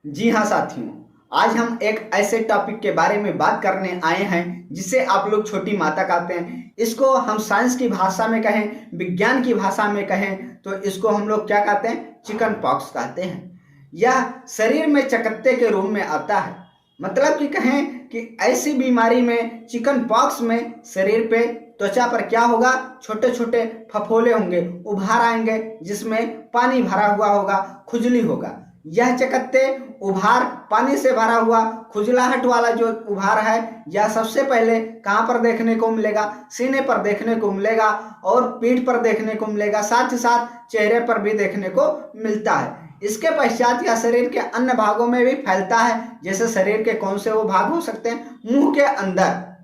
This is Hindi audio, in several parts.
जी हाँ साथियों, आज हम एक ऐसे टॉपिक के बारे में बात करने आए हैं जिसे आप लोग छोटी माता कहते हैं। इसको हम साइंस की भाषा में कहें, विज्ञान की भाषा में कहें तो इसको हम लोग क्या कहते हैं, चिकन पॉक्स कहते हैं। यह शरीर में चकत्ते के रूप में आता है। मतलब कि कहें कि ऐसी बीमारी में, चिकन पॉक्स में, शरीर पे त्वचा पर क्या होगा, छोटे छोटे फफोले होंगे, उभार आएंगे जिसमें पानी भरा हुआ होगा, खुजली होगा। यह चकत्ते उभार, पानी से भरा हुआ खुजलाहट वाला जो उभार है, यह सबसे पहले कहाँ पर देखने को मिलेगा, सीने पर देखने को मिलेगा और पीठ पर देखने को मिलेगा, साथ ही साथ चेहरे पर भी देखने को मिलता है। इसके पश्चात यह शरीर के अन्य भागों में भी फैलता है। जैसे शरीर के कौन से वो भाग हो सकते हैं,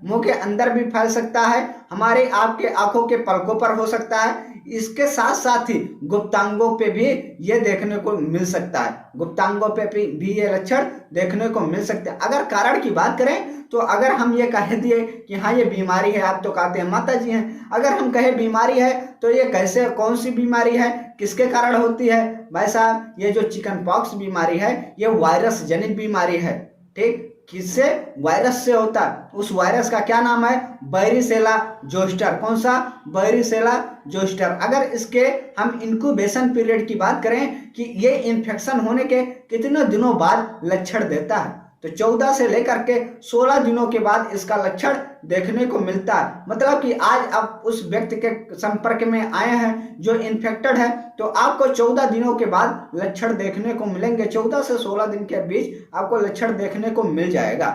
मुंह के अंदर भी फैल सकता है, हमारे आपके आंखों के पलकों पर हो सकता है। इसके साथ साथ ही गुप्तांगों पे भी ये देखने को मिल सकता है, गुप्तांगों पे भी ये लक्षण देखने को मिल सकते हैं। अगर कारण की बात करें तो अगर हम ये कह दिए कि हाँ ये बीमारी है, आप तो कहते हैं माता जी हैं, अगर हम कहे बीमारी है तो ये कैसे, कौन सी बीमारी है, किसके कारण होती है? भाई साहब, ये जो चिकन पॉक्स बीमारी है ये वायरस जनित बीमारी है। ठीक, किससे? वायरस से होता है। उस वायरस का क्या नाम है? बैरिसेला जोस्टर। कौन सा? बैरिसेला जोस्टर। अगर इसके हम इंक्यूबेशन पीरियड की बात करें कि ये इन्फेक्शन होने के कितने दिनों बाद लक्षण देता है, तो 14 से लेकर के 16 दिनों के बाद इसका लक्षण देखने को मिलता है। मतलब कि आज आप उस व्यक्ति के संपर्क में आए हैं जो इन्फेक्टेड है, तो आपको 14 दिनों के बाद लक्षण देखने को मिलेंगे। 14 से 16 दिन के बीच आपको लक्षण देखने को मिल जाएगा।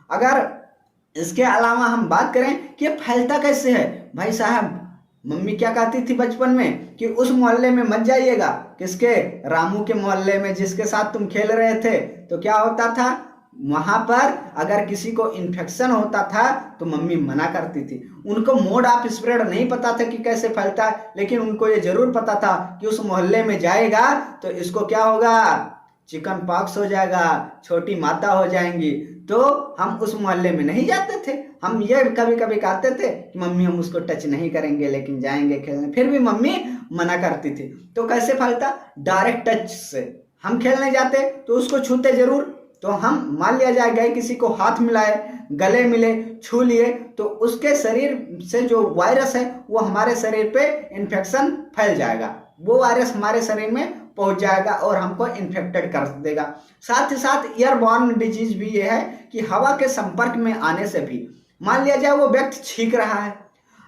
अगर इसके अलावा हम बात करें कि ये फैलता कैसे है, भाई साहब, मम्मी क्या कहती थी बचपन में कि उस मोहल्ले में मत जाइएगा। किसके? रामू के मोहल्ले में, जिसके साथ तुम खेल रहे थे। तो क्या होता था, वहां पर अगर किसी को इन्फेक्शन होता था तो मम्मी मना करती थी। उनको मोड ऑफ स्प्रेड नहीं पता था कि कैसे फैलता है, लेकिन उनको ये जरूर पता था कि उस मोहल्ले में जाएगा तो इसको क्या होगा, चिकन पॉक्स हो जाएगा, छोटी माता हो जाएंगी। तो हम उस मोहल्ले में नहीं जाते थे। हम ये कभी कभी कहते थे कि मम्मी हम उसको टच नहीं करेंगे लेकिन जाएंगे खेलने, फिर भी मम्मी मना करती थी। तो कैसे फैलता? डायरेक्ट टच से। हम खेलने जाते तो उसको छूते जरूर। तो हम मान लिया जाए गए, किसी को हाथ मिलाए, गले मिले, छू लिए, तो उसके शरीर से जो वायरस है वो हमारे शरीर पे इन्फेक्शन फैल जाएगा। वो वायरस हमारे शरीर में पहुंच जाएगा और हमको इन्फेक्टेड कर देगा। साथ ही साथ एयरबॉर्न डिजीज भी ये है कि हवा के संपर्क में आने से भी, मान लिया जाए वो व्यक्ति छींक रहा है,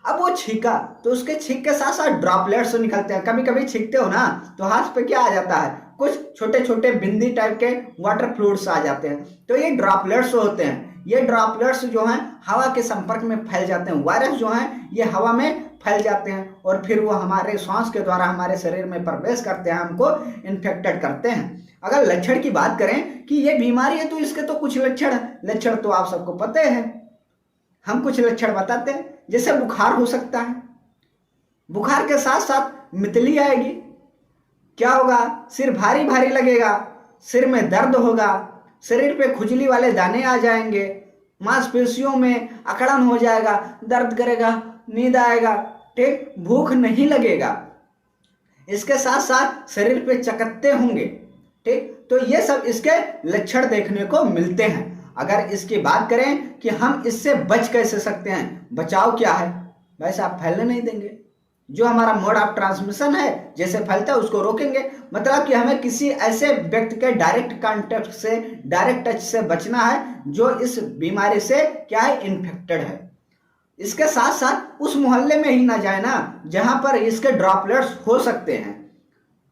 अब वो छींका तो उसके छींक के साथ साथ ड्रॉपलेट्स निकलते हैं। कभी कभी छींकते हो ना तो हाथ पे क्या आ जाता है, कुछ छोटे छोटे बिंदी टाइप के वाटर फ्लूइड्स आ जाते हैं। तो ये ड्रॉपलेट्स होते हैं। ये ड्रॉपलेट्स जो हैं हवा के संपर्क में फैल जाते हैं। वायरस जो हैं ये हवा में फैल जाते हैं और फिर वो हमारे श्वास के द्वारा हमारे शरीर में प्रवेश करते हैं, हमको इन्फेक्टेड करते हैं। अगर लक्षण की बात करें कि ये बीमारी है तो इसके तो कुछ लक्षण तो आप सबको पता है। हम कुछ लक्षण बताते हैं। जैसे बुखार हो सकता है, बुखार के साथ साथ मितली आएगी। क्या होगा? सिर भारी भारी लगेगा, सिर में दर्द होगा, शरीर पे खुजली वाले दाने आ जाएंगे, मांसपेशियों में अकड़न हो जाएगा, दर्द करेगा, नींद आएगा, ठीक, भूख नहीं लगेगा। इसके साथ साथ शरीर पे चकत्ते होंगे। ठीक, तो ये सब इसके लक्षण देखने को मिलते हैं। अगर इसकी बात करें कि हम इससे बच कैसे सकते हैं, बचाव क्या है, वैसे आप फैलने नहीं देंगे। जो हमारा मोड ऑफ ट्रांसमिशन है, जैसे फैलता है उसको रोकेंगे। मतलब कि हमें किसी ऐसे व्यक्ति के डायरेक्ट कांटेक्ट से, डायरेक्ट टच से बचना है जो इस बीमारी से क्या है, इन्फेक्टेड है। इसके साथ साथ उस मोहल्ले में ही ना जाए ना जहां पर इसके ड्रॉपलेट्स हो सकते हैं।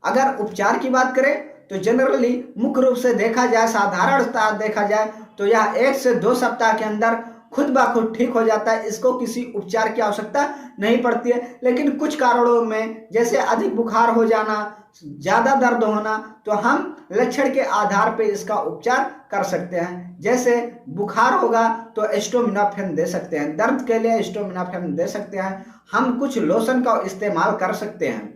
अगर उपचार की बात करें तो जनरली मुख्य रूप से देखा जाए, साधारणतः देखा जाए तो यह 1 से 2 सप्ताह के अंदर खुद ब खुद ठीक हो जाता है। इसको किसी उपचार की आवश्यकता नहीं पड़ती है। लेकिन कुछ कारणों में, जैसे अधिक बुखार हो जाना, ज्यादा दर्द होना, तो हम लक्षण के आधार पर इसका उपचार कर सकते हैं। जैसे बुखार होगा तो एस्टामिनोफेन दे सकते हैं, दर्द के लिए एस्टामिनोफेन दे सकते हैं, हम कुछ लोशन का इस्तेमाल कर सकते हैं।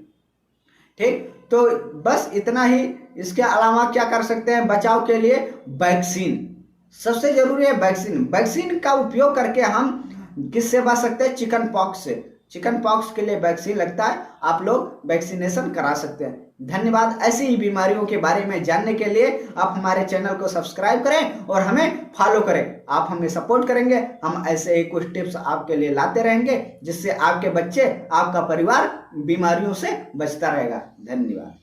ठीक, तो बस इतना ही। इसके अलावा क्या कर सकते हैं बचाव के लिए? वैक्सीन सबसे जरूरी है। वैक्सीन का उपयोग करके हम किससे बच सकते हैं? चिकन पॉक्स से। चिकन पॉक्स के लिए वैक्सीन लगता है, आप लोग वैक्सीनेशन करा सकते हैं। धन्यवाद। ऐसी ही बीमारियों के बारे में जानने के लिए आप हमारे चैनल को सब्सक्राइब करें और हमें फॉलो करें। आप हमें सपोर्ट करेंगे, हम ऐसे ही कुछ टिप्स आपके लिए लाते रहेंगे जिससे आपके बच्चे, आपका परिवार बीमारियों से बचता रहेगा। धन्यवाद।